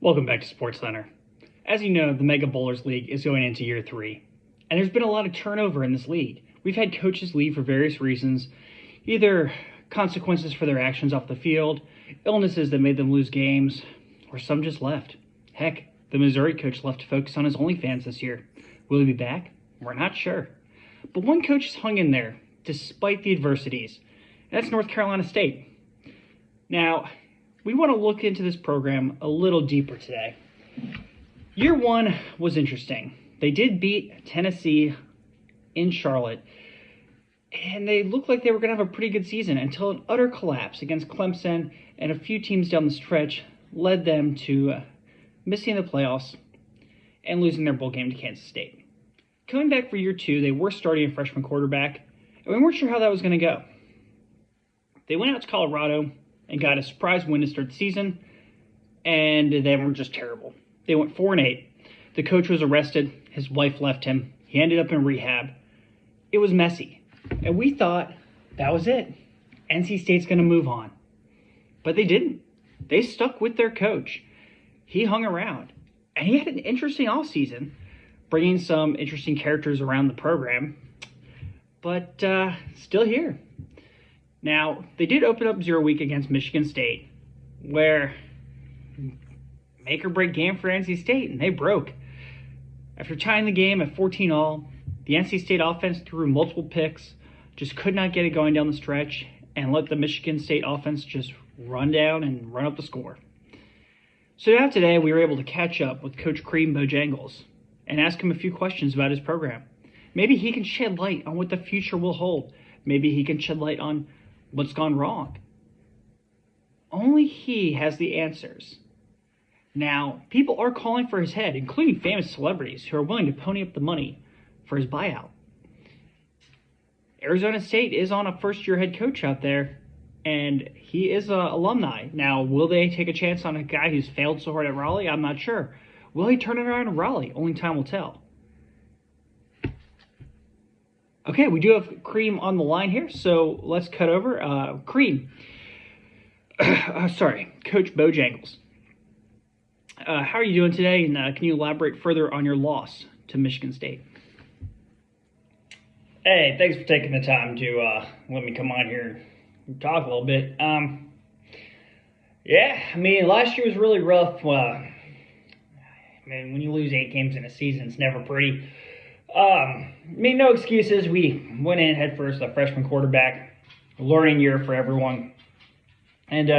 Welcome back to Sports Center. As you know, the Mega Bowlers League is going into year 3, and there's been a lot of turnover in this league. We've had coaches leave for various reasons, either consequences for their actions off the field, illnesses that made them lose games, or some just left. Heck, the Missouri coach left to focus on his OnlyFans this year. Will he be back? We're not sure. But one coach has hung in there, despite the adversities, and that's North Carolina State. Now, we want to look into this program a little deeper today. Year 1 was interesting. They did beat Tennessee in Charlotte, and they looked like they were going to have a pretty good season until an utter collapse against Clemson and a few teams down the stretch led them to missing the playoffs and losing their bowl game to Kansas State. Coming back for year 2, they were starting a freshman quarterback, and we weren't sure how that was going to go. They went out to Colorado and got a surprise win to start the season, and they were just terrible. They went 4-8. The coach was arrested. His wife left him. He ended up in rehab. It was messy, and we thought that was it. NC State's going to move on. But they didn't. They stuck with their coach. He hung around, and he had an interesting offseason, bringing some interesting characters around the program, but still here. Now, they did open up 0 week against Michigan State, where make or break game for NC State, and they broke. After tying the game at 14-all, the NC State offense threw multiple picks, just could not get it going down the stretch, and let the Michigan State offense just run down and run up the score. So now today, we were able to catch up with Coach Crystal Meth and ask him a few questions about his program. Maybe he can shed light on what the future will hold. Maybe he can shed light on what's gone wrong. Only he has the answers. Now, people are calling for his head, including famous celebrities who are willing to pony up the money for his buyout. Arizona State is on a first-year head coach out there, and he is an alumni. Now, will they take a chance on a guy who's failed so hard at Raleigh? I'm not sure. Will he turn it around in Raleigh? Only time will tell. Okay, we do have Cream on the line here, so let's cut over. Cream. Coach Bojangles. How are you doing today, and can you elaborate further on your loss to Michigan State? Hey, thanks for taking the time to let me come on here and talk a little bit. Last year was really rough. When you lose 8 games in a season, it's never pretty. No excuses. We went in head first, a freshman quarterback, learning year for everyone. And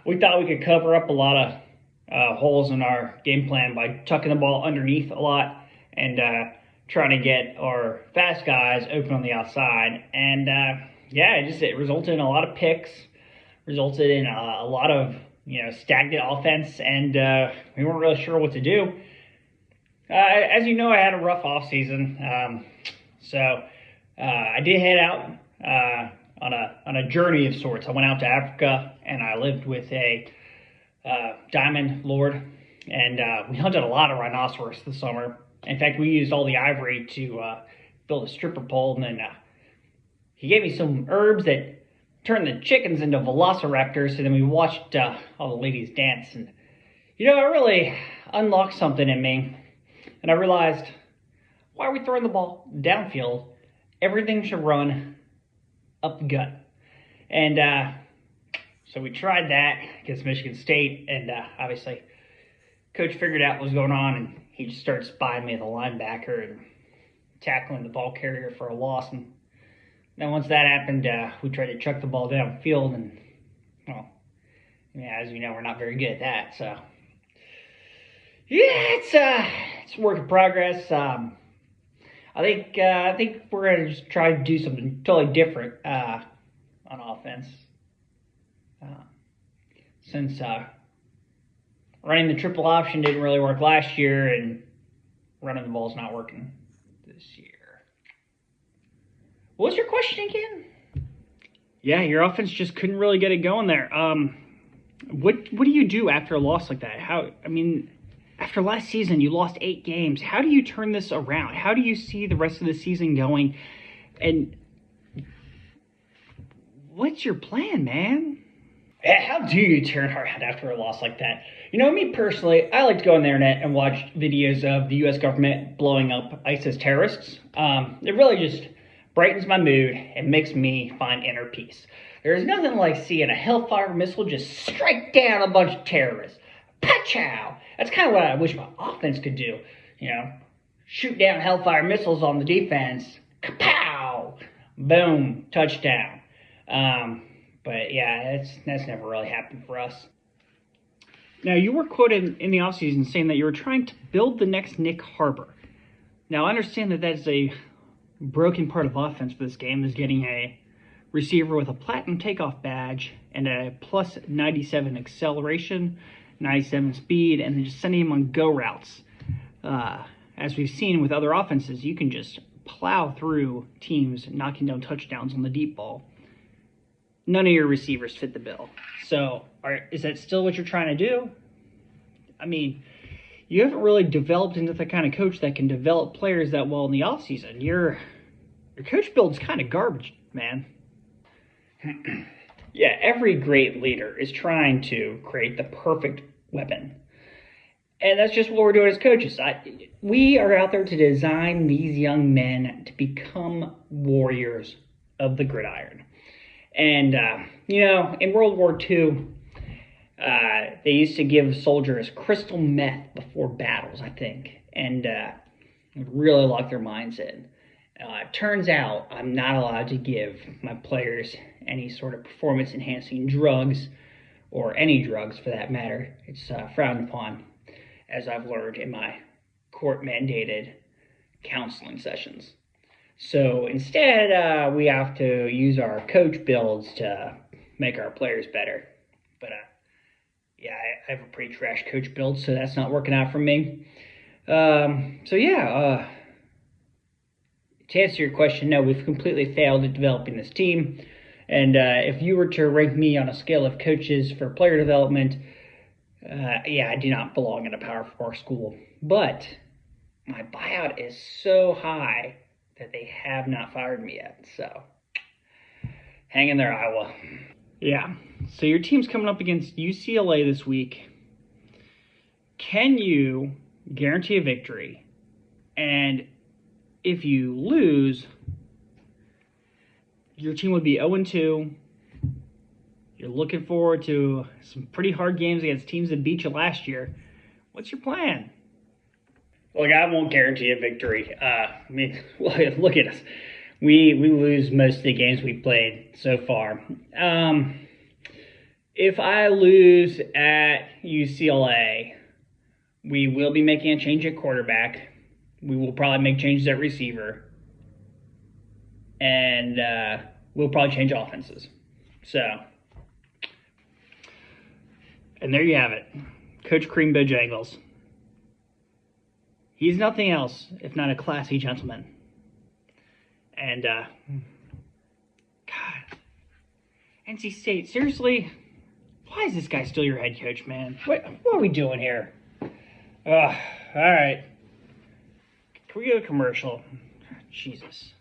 we thought we could cover up a lot of holes in our game plan by tucking the ball underneath a lot and trying to get our fast guys open on the outside. And it resulted in a lot of picks, resulted in a lot of stagnant offense, and we weren't really sure what to do. As you know, I had a rough off season, so I did head out on a journey of sorts. I went out to Africa, and I lived with a diamond lord, and we hunted a lot of rhinoceros this summer. In fact, we used all the ivory to build a stripper pole, and then he gave me some herbs that turned the chickens into velociraptors, and then we watched all the ladies dance, and it really unlocked something in me. And I realized, why are we throwing the ball downfield? Everything should run up the gut. And so we tried that against Michigan State. And obviously, Coach figured out what was going on. And he just started spying me as a linebacker and tackling the ball carrier for a loss. And then once that happened, we tried to chuck the ball downfield. And, as you know, we're not very good at that. So, it's a work in progress. I think we're gonna just try to do something totally different on offense. Since running the triple option didn't really work last year, and running the ball's not working this year. What was your question again? Yeah, your offense just couldn't really get it going there. What do you do after a loss like that? After last season, you lost 8 games. How do you turn this around? How do you see the rest of the season going? And what's your plan, man? How do you turn around after a loss like that? You know, me personally, I like to go on the internet and watch videos of the U.S. government blowing up ISIS terrorists. It really just brightens my mood and makes me find inner peace. There's nothing like seeing a Hellfire missile just strike down a bunch of terrorists. Pachow! That's kind of what I wish my offense could do. You know, shoot down Hellfire missiles on the defense. Kapow! Boom! Touchdown. But yeah, that's never really happened for us. Now, you were quoted in the offseason saying that you were trying to build the next Nick Harbor. Now, I understand that that's a broken part of offense for this game, is getting a receiver with a platinum takeoff badge and a plus 97 acceleration, 97 speed, and then just sending him on go routes. As we've seen with other offenses, you can just plow through teams knocking down touchdowns on the deep ball. None of your receivers fit the bill. So, is that still what you're trying to do? I mean, you haven't really developed into the kind of coach that can develop players that well in the offseason. Your coach build's kind of garbage, man. Yeah, every great leader is trying to create the perfect weapon. And that's just what we're doing as coaches. We are out there to design these young men to become warriors of the gridiron. And, in World War II, they used to give soldiers crystal meth before battles, I think, and really lock their minds in. Turns out I'm not allowed to give my players any sort of performance-enhancing drugs, or any drugs for that matter. It's frowned upon, as I've learned in my court-mandated counseling sessions. So instead, we have to use our coach builds to make our players better. But I have a pretty trash coach build, so that's not working out for me. To answer your question, no, we've completely failed at developing this team. And if you were to rank me on a scale of coaches for player development, I do not belong in a Power 4 school. But my buyout is so high that they have not fired me yet. So, hang in there, Iowa. Yeah. So your team's coming up against UCLA this week. Can you guarantee a victory? And if you lose, your team would be 0-2. You're looking forward to some pretty hard games against teams that beat you last year. What's your plan? Look, I won't guarantee a victory. Look at us. We lose most of the games we played so far. If I lose at UCLA, we will be making a change at quarterback. We will probably make changes at receiver. And we'll probably change offenses. So. And there you have it. Coach Cream Bojangles. He's nothing else if not a classy gentleman. And, God, NC State, seriously, why is this guy still your head coach, man? What are we doing here? All right. Can we go to commercial? Jesus.